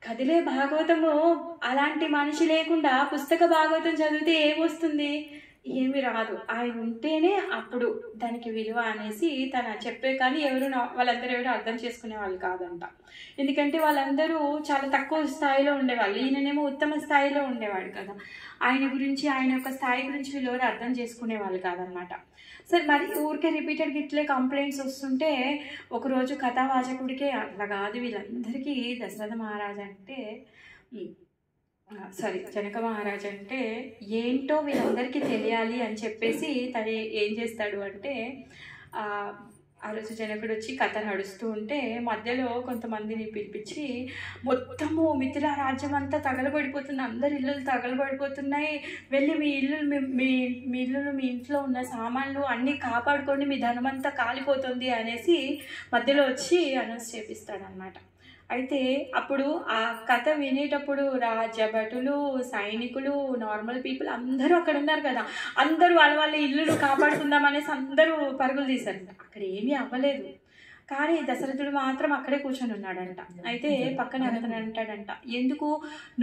కదిలే భాగవతము అలాంటి మనిషి లేకుండా పుస్తక భాగవతం చదివితే ఏమొస్తుంది, ఏమి రాదు. ఆయన ఉంటేనే అప్పుడు దానికి విలువ అనేసి తను చెప్పే, కానీ వాళ్ళందరూ ఎవరు అర్థం చేసుకునే వాళ్ళు కాదంట. ఎందుకంటే వాళ్ళందరూ చాలా తక్కువ స్థాయిలో ఉండేవాళ్ళు, ఈయననేమో ఉత్తమ స్థాయిలో ఉండేవాడు కదా, ఆయన గురించి ఆయన యొక్క స్థాయి గురించి వీళ్ళు ఎవరు అర్థం చేసుకునే వాళ్ళు కాదనమాట. సరే మరి ఊరికే రిపీటెడ్గా ఇట్లే కంప్లైంట్స్ వస్తుంటే ఒకరోజు కథావాచకుడికే అట్లా కాదు, వీళ్ళందరికీ దశరథ మహారాజు అంటే జనక మహారాజు అంటే ఏంటో వీళ్ళందరికీ తెలియాలి అని చెప్పేసి తను ఏం చేస్తాడు అంటే ఆ రోజు జనకుడు వచ్చి కథ నడుస్తూ ఉంటే మధ్యలో కొంతమందిని పిలిపించి, మొత్తము మిథిలా రాజ్యం అంతా తగలబడిపోతుంది, అందరి ఇల్లులు తగలబడిపోతున్నాయి, వెళ్ళి మీ ఇల్లులు మీ ఇంట్లో ఉన్న సామాన్లు అన్నీ కాపాడుకోండి, మీ ధనమంతా కాలిపోతుంది అనేసి మధ్యలో వచ్చి అనౌన్స్ చేపిస్తాడనమాట. అయితే అప్పుడు ఆ కథ వినేటప్పుడు రాజ్యభటులు, సైనికులు, నార్మల్ పీపుల్ అందరూ అక్కడ ఉన్నారు కదా, అందరూ వాళ్ళ ఇల్లును కాపాడుకుందామనేసి అందరూ పరుగులు తీశారంట. అక్కడ ఏమీ అవ్వలేదు, కానీ దశరథుడు మాత్రం అక్కడే కూర్చొని ఉన్నాడంట. అయితే పక్కన అతను అంటాడంట, ఎందుకు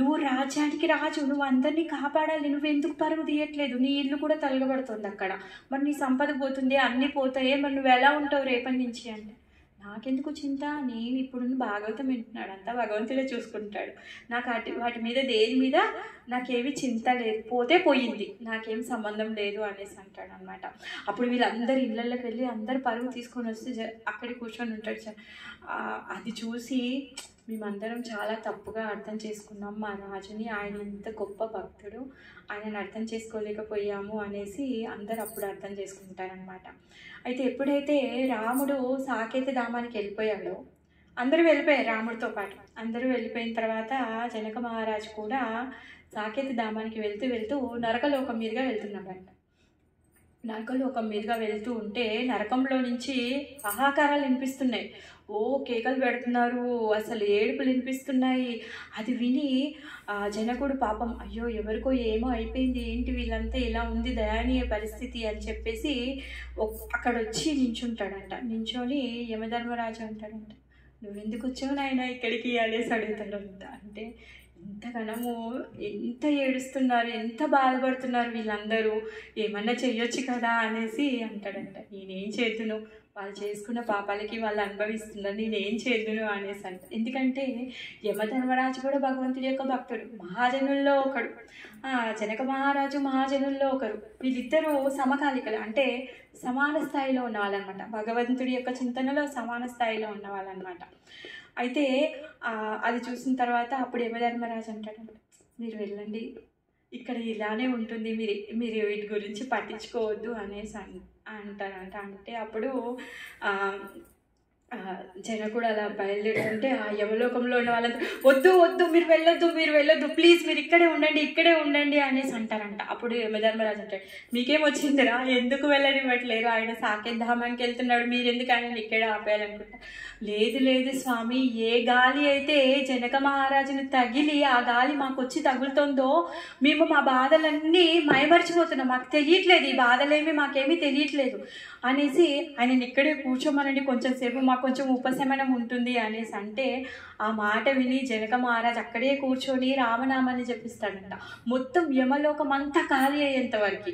నువ్వు రాజ్యానికి రాజు, నువ్వు అందరినీ కాపాడాలి, నువ్వు ఎందుకు పరుగు తీయట్లేదు, నీ ఇల్లు కూడా తలగబడుతుంది అక్కడ, మరి నీ సంపద పోతుంది, అన్నీ పోతాయి, మరి నువ్వు ఎలా ఉంటావు రేపటి నుంచి అంటే, నాకెందుకు చింత, నేను ఇప్పుడు భాగవతం వింటున్నాడు, అంతా భగవంతుడే చూసుకుంటాడు, నాకు వాటి మీద దేని మీద నాకేమి చింత లేదు, పోతే పోయింది, నాకేం సంబంధం లేదు అనేసి అంటాడు అనమాట. అప్పుడు వీళ్ళందరూ ఇళ్ళకి వెళ్ళి అందరు పరుగు తీసుకొని వస్తే అక్కడి కూర్చొని ఉంటాడు. అది చూసి మేమందరం చాలా తప్పుగా అర్థం చేసుకున్నాం మా రాజుని, ఆయన ఇంత గొప్ప భక్తుడు, ఆయనను అర్థం చేసుకోలేకపోయాము అనేసి అందరు అప్పుడు అర్థం చేసుకుంటారనమాట. అయితే ఎప్పుడైతే రాముడు సాకేత ధామానికి వెళ్ళిపోయాడో, అందరూ వెళ్ళిపోయారు రాముడితో పాటు, అందరూ వెళ్ళిపోయిన తర్వాత జనక మహారాజు కూడా సాకేత ధామానికి వెళ్తూ నరకలోకం మీదుగా వెళ్తున్నాడంట. నరకలోకం మీదుగా వెళ్తూ ఉంటే నరకంలో నుంచి ఆహాకారాలు వినిపిస్తున్నాయి, ఓ కేకలు పెడుతున్నారు, అసలు ఏడుపులు వినిపిస్తున్నాయి. అది విని జనకుడు పాపం, అయ్యో ఎవరికో ఏమో అయిపోయింది, ఏంటి వీళ్ళంతా ఇలా ఉంది, దయనీయ పరిస్థితి అని చెప్పేసి అక్కడ వచ్చి నించుంటాడంట. నించొని యమధర్మరాజు అంటాడంట, నువ్వెందుకు వచ్చావు నాయన ఇక్కడికి అనేసి అడుగుతాడంట. అంటే ఎంతగానో ఎంత ఏడుస్తున్నారు, ఎంత బాధపడుతున్నారు వీళ్ళందరూ, ఏమన్నా చెయ్యొచ్చు కదా అనేసి అంటాడంట. నేనేం చేద్దును, వాళ్ళు చేసుకున్న పాపాలకి వాళ్ళు అనుభవిస్తున్నారు, నేనేం చేద్దును అనేసి అంట. ఎందుకంటే యమధర్మరాజు కూడా భగవంతుడి యొక్క భక్తుడు, మహాజనుల్లో ఒకడు, జనక మహారాజు మహాజనుల్లో ఒకరు, వీళ్ళిద్దరూ సమకాలికలు, అంటే సమాన స్థాయిలో ఉన్న వాళ్ళనమాట, భగవంతుడి యొక్క చింతనలో సమాన స్థాయిలో ఉన్న వాళ్ళనమాట. అయితే అది చూసిన తర్వాత అప్పుడు యమధర్మరాజు అంటాడంట, మీరు వెళ్ళండి, ఇక్కడ ఇలానే ఉంటుంది, మీరు వీటి గురించి పట్టించుకోవద్దు అనేసి అంటారంట. అంటే అప్పుడు జనకుడు అలా బయలుదేరుతుంటే ఆ యమలోకంలో ఉన్న వాళ్ళంతా వద్దు మీరు వెళ్ళొద్దు ప్లీజ్, మీరు ఇక్కడే ఉండండి అనేసి అంటారంట. అప్పుడు యమధర్మరాజు అంటాడు, మీకేం వచ్చిందిరా, ఎందుకు వెళ్ళనివ్వట్లేరు, ఆయన సాకేత ధామానికి వెళ్తున్నాడు, మీరు ఎందుకు ఆయన ఇక్కడే ఆపేయాలనుకుంటా. లేదు స్వామి, ఏ గాలి అయితే జనక మహారాజుని తగిలి ఆ గాలి మాకు వచ్చి తగులుతుందో మేము మా బాధలన్నీ మైమర్చిపోతున్నాం, మాకు తెలియట్లేదు, ఈ బాధలేమి మాకేమీ తెలియట్లేదు అనేసి ఆయనని ఇక్కడే కూర్చోమనండి, కొంచెం సేపు మాకు కొంచెం ఉపశమనం ఉంటుంది అనేసి అంటే ఆ మాట విని జనక మహారాజు అక్కడే కూర్చొని రామనామాన్ని జపిస్తాడంట. మొత్తం యమలోకం అంతా ఖాళీ అయ్యేంత వరకు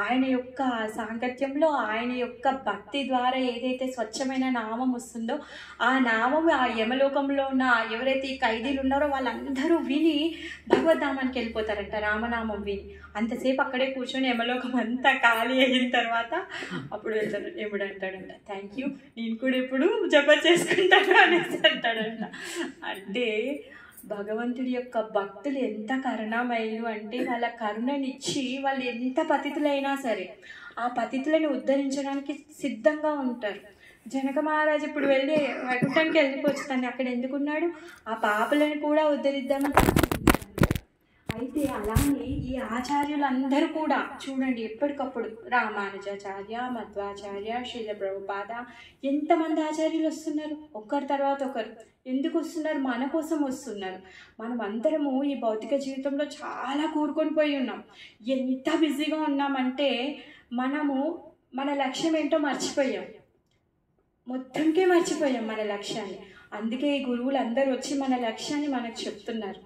ఆయన యొక్క సాంగత్యంలో, ఆయన యొక్క భక్తి ద్వారా ఏదైతే స్వచ్ఛమైన నామం వస్తుందో ఆ నామం ఆ యమలోకంలో ఉన్న ఎవరైతే ఈ ఖైదీలు ఉన్నారో వాళ్ళందరూ విని భగవద్ధామానికి వెళ్ళిపోతారంట, రామనామం విని. అంతసేపు అక్కడే కూర్చొని యమలోకం అంతా ఖాళీ అయిన తర్వాత అప్పుడు వెళ్తాడు, ఎప్పుడు అంటాడంట, థ్యాంక్ యూ, నేను కూడా ఎప్పుడు జప చేసుకుంటాను అనేసి అంటాడంట. అంటే భగవంతుడి యొక్క భక్తులు ఎంత కరుణామయులు అంటే వాళ్ళ కరుణనిచ్చి వాళ్ళు ఎంత పతితులైనా సరే ఆ పతితులను ఉద్ధరించడానికి సిద్ధంగా ఉంటారు. జనక మహారాజు ఇప్పుడు వెళ్ళి వైకుంఠానికి వెళ్ళిపోవచ్చు, తను అక్కడ ఎందుకున్నాడు, ఆ పాపలను కూడా ఉద్ధరిద్దామని. అయితే అలానే ఈ ఆచార్యులందరూ కూడా చూడండి ఎప్పటికప్పుడు రామానుజాచార్య, మధ్వాచార్య, శ్రీల ప్రభుపాద, ఎంతమంది ఆచార్యులు వస్తున్నారు ఒకరి తర్వాత ఒకరు. ఎందుకు వస్తున్నారు? మన కోసం వస్తున్నారు. మనం అందరము ఈ భౌతిక జీవితంలో చాలా కూరుకొని పోయి ఉన్నాం. ఎంత బిజీగా ఉన్నామంటే మనము మన లక్ష్యం ఏంటో మర్చిపోయాం, మొత్తంకే మర్చిపోయాం మన లక్ష్యాన్ని. అందుకే ఈ గురువులు అందరూ వచ్చి మన లక్ష్యాన్ని మనకు చెప్తున్నారు.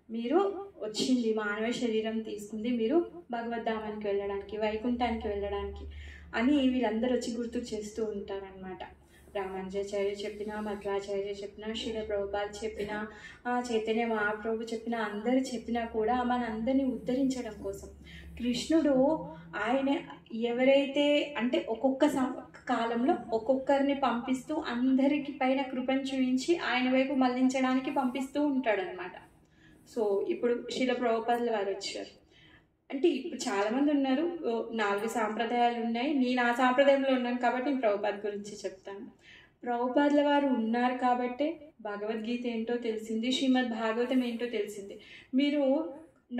మీరు వచ్చింది మానవ శరీరం తీసుకుంది మీరు భగవద్ధామానికి వెళ్ళడానికి, వైకుంఠానికి వెళ్ళడానికి అని వీళ్ళందరూ వచ్చి గుర్తు చేస్తూ ఉంటారనమాట. రామానుజాచార్య చెప్పిన, మధ్వాచార్య చెప్పిన, శ్రీల ప్రభుపాద చెప్పిన, చైతన్య మహాప్రభు చెప్పిన, అందరూ చెప్పినా కూడా మనందరినీ ఉద్ధరించడం కోసం కృష్ణుడు ఆయన ఎవరైతే అంటే ఒక్కొక్క కాలంలో ఒక్కొక్కరిని పంపిస్తూ అందరికి పైన కృపను చూపించి ఆయన వైపు మళ్లించడానికి పంపిస్తూ ఉంటాడనమాట. సో ఇప్పుడు శ్రీల ప్రభుపాదుల వారు వచ్చారు అంటే ఇప్పుడు చాలామంది ఉన్నారు, 4 సాంప్రదాయాలు ఉన్నాయి. నేను ఆ సాంప్రదాయంలో ఉన్నాను కాబట్టి నేను ప్రభుపాద గురించి చెప్తాను. ప్రభుపాదుల వారు ఉన్నారు కాబట్టే భగవద్గీత ఏంటో తెలిసింది, శ్రీమద్ భాగవతం ఏంటో తెలిసింది. మీరు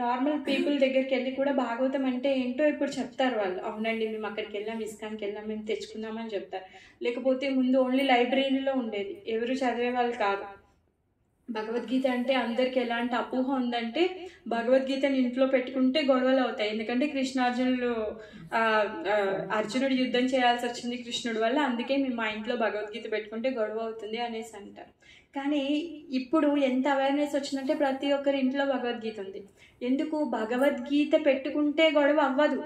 నార్మల్ పీపుల్ దగ్గరికి వెళ్ళి కూడా భాగవతం అంటే ఏంటో ఇప్పుడు చెప్తారు వాళ్ళు. అవునండి మేము అక్కడికి వెళ్ళాం, ఇస్కాన్కి వెళ్ళాం, మేము తెచ్చుకున్నామని చెప్తారు. లేకపోతే ముందు ఓన్లీ లైబ్రరీలో ఉండేది, ఎవరు చదివే వాళ్ళు కాదు. భగవద్గీత అంటే అందరికి ఎలాంటి అపోహ ఉందంటే భగవద్గీతని ఇంట్లో పెట్టుకుంటే గొడవలు అవుతాయి. ఎందుకంటే అర్జునుడు యుద్ధం చేయాల్సి వచ్చింది కృష్ణుడి వల్ల, అందుకే మేము మా ఇంట్లో భగవద్గీత పెట్టుకుంటే గొడవ అవుతుంది అనేసి అంటారు. కానీ ఇప్పుడు ఎంత అవేర్నెస్ వచ్చిందంటే ప్రతి ఒక్కరి ఇంట్లో భగవద్గీత ఉంది. ఎందుకు? భగవద్గీత పెట్టుకుంటే గొడవ అవ్వదు,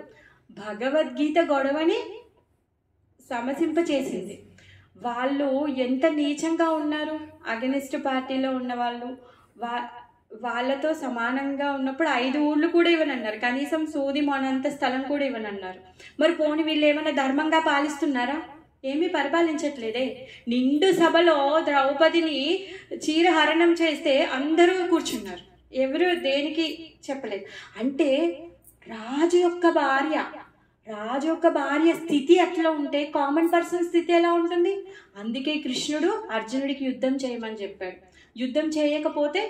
భగవద్గీత గొడవని సమసింపచేసింది. వాళ్ళు ఎంత నీచంగా ఉన్నారు, అగనిస్ట్ పార్టీలో ఉన్న వాళ్ళు వాళ్ళతో సమానంగా ఉన్నప్పుడు 5 ఊళ్ళు కూడా ఇవ్వనన్నారు, కనీసం సూది మనంత స్థలం కూడా ఇవ్వనన్నారు. మరి పోని వీళ్ళు ఏమైనా ధర్మంగా పాలిస్తున్నారా? ఏమీ పరిపాలించట్లేదే. నిండు సభలో ద్రౌపదిని చీరహరణం చేస్తే అందరూ కూర్చున్నారు, ఎవరు దేనికి చెప్పలేదు. అంటే రాజు యొక్క భార్య స్థితి అట్లా ఉంటే కామన్ పర్సన్ స్థితి ఎలా ఉంటుంది? అందుకే కృష్ణుడు అర్జునుడికి యుద్ధం చేయమని చెప్పాడు. యుద్ధం చేయకపోతే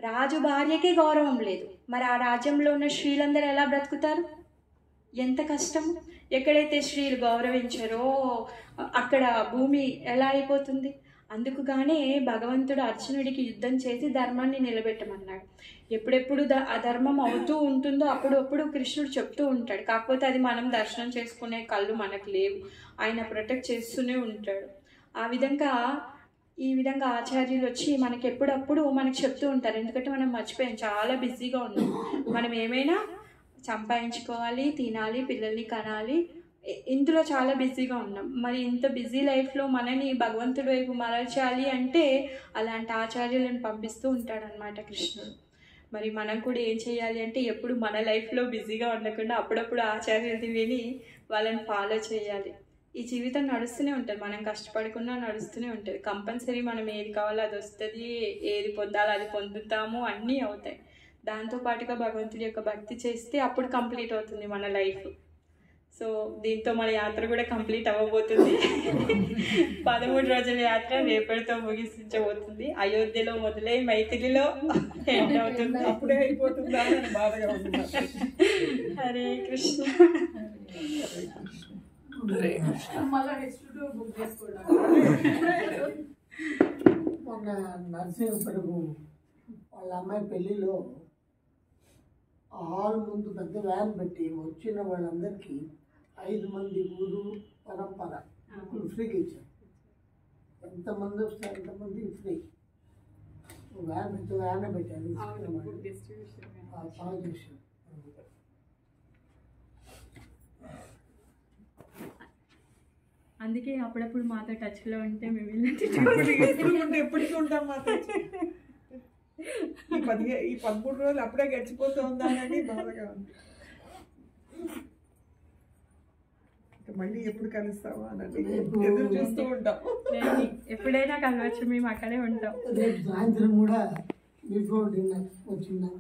రాజు భార్యకే గౌరవం లేదు, మరి ఆ రాజ్యంలో ఉన్న స్త్రీలందరూ ఎలా బ్రతుకుతారు? ఎంత కష్టం. ఎక్కడైతే స్త్రీలు గౌరవించారో అక్కడ భూమి ఎలా అయిపోతుంది? అందుకుగానే భగవంతుడు అర్జునుడికి యుద్ధం చేసి ధర్మాన్ని నిలబెట్టమన్నాడు. ఎప్పుడెప్పుడు అధర్మం అవుతూ ఉంటుందో అప్పుడప్పుడు కృష్ణుడు చెప్తూ ఉంటాడు. కాకపోతే అది మనం దర్శనం చేసుకునే కళ్ళు మనకు లేవు, ఆయన ప్రొటెక్ట్ చేస్తూనే ఉంటాడు. ఈ విధంగా ఆచార్యులు వచ్చి మనకి ఎప్పుడప్పుడు మనకు చెప్తూ ఉంటారు. ఎందుకంటే మనం మర్చిపోయాం, చాలా బిజీగా ఉన్నాం. మనం ఏమైనా సంపాదించుకోవాలి, తినాలి, పిల్లల్ని కనాలి, ఇందులో చాలా బిజీగా ఉన్నాం. మరి ఇంత బిజీ లైఫ్లో మనని భగవంతుడి వైపు మరల్చాలి అంటే అలాంటి ఆచార్యులను పంపిస్తూ ఉంటాడనమాట కృష్ణుడు. మరి మనం కూడా ఏం చేయాలి అంటే ఎప్పుడు మన లైఫ్లో బిజీగా ఉండకుండా అప్పుడప్పుడు ఆచార్యులు విని వాళ్ళని ఫాలో చేయాలి. ఈ జీవితం నడుస్తూనే ఉంటుంది, మనం కష్టపడకుండా నడుస్తూనే ఉంటుంది. కంపల్సరీ మనం ఏది కావాలో అది వస్తుంది, ఏది పొందాలో అది పొందుతాము, అన్నీ అవుతాయి. దాంతోపాటుగా భగవంతుడి యొక్క భక్తి చేస్తే అప్పుడు కంప్లీట్ అవుతుంది మన లైఫ్. సో దీంతో మన యాత్ర కూడా కంప్లీట్ అవ్వబోతుంది. 13 రోజుల యాత్ర రేపటితో ముగించబోతుంది. అయోధ్యలో మొదలై మైథిలిలో ఎండ్ అవుతుంది. అప్పుడే అయిపోతుందా అని బాధగా ఉంది. హరే కృష్ణ. మొన్న నరసింహపురము వాళ్ళ అమ్మాయి పెళ్ళిలో హాల్ ముందు పెద్ద వ్యాన్ పెట్టి వచ్చిన వాళ్ళందరికీ 5 మంది ఊరు పరంపర ఫ్రీగా ఇచ్చారు. ఎంతమంది వస్తే అంతమంది ఫ్రీ. వ్యాన్ పెద్ద వ్యాన్ పెట్టారు. అందుకే అప్పుడప్పుడు మాతో టచ్లో ఉంటే మేము ఎప్పటికీ ఉంటాం మాతో. ఈ 13 రోజులు అప్పుడే గడిచిపోతూ ఉందని బాధగా ఉంది. మళ్ళీ ఎప్పుడు కలుస్తావా అని ఎదురు చూస్తూ ఉంటాం. ఎప్పుడైనా కలవచ్చు, మేము అక్కడే ఉంటాం. రేపు సాయంత్రం కూడా బిఫోర్ డిన్నర్ వచ్చిందా?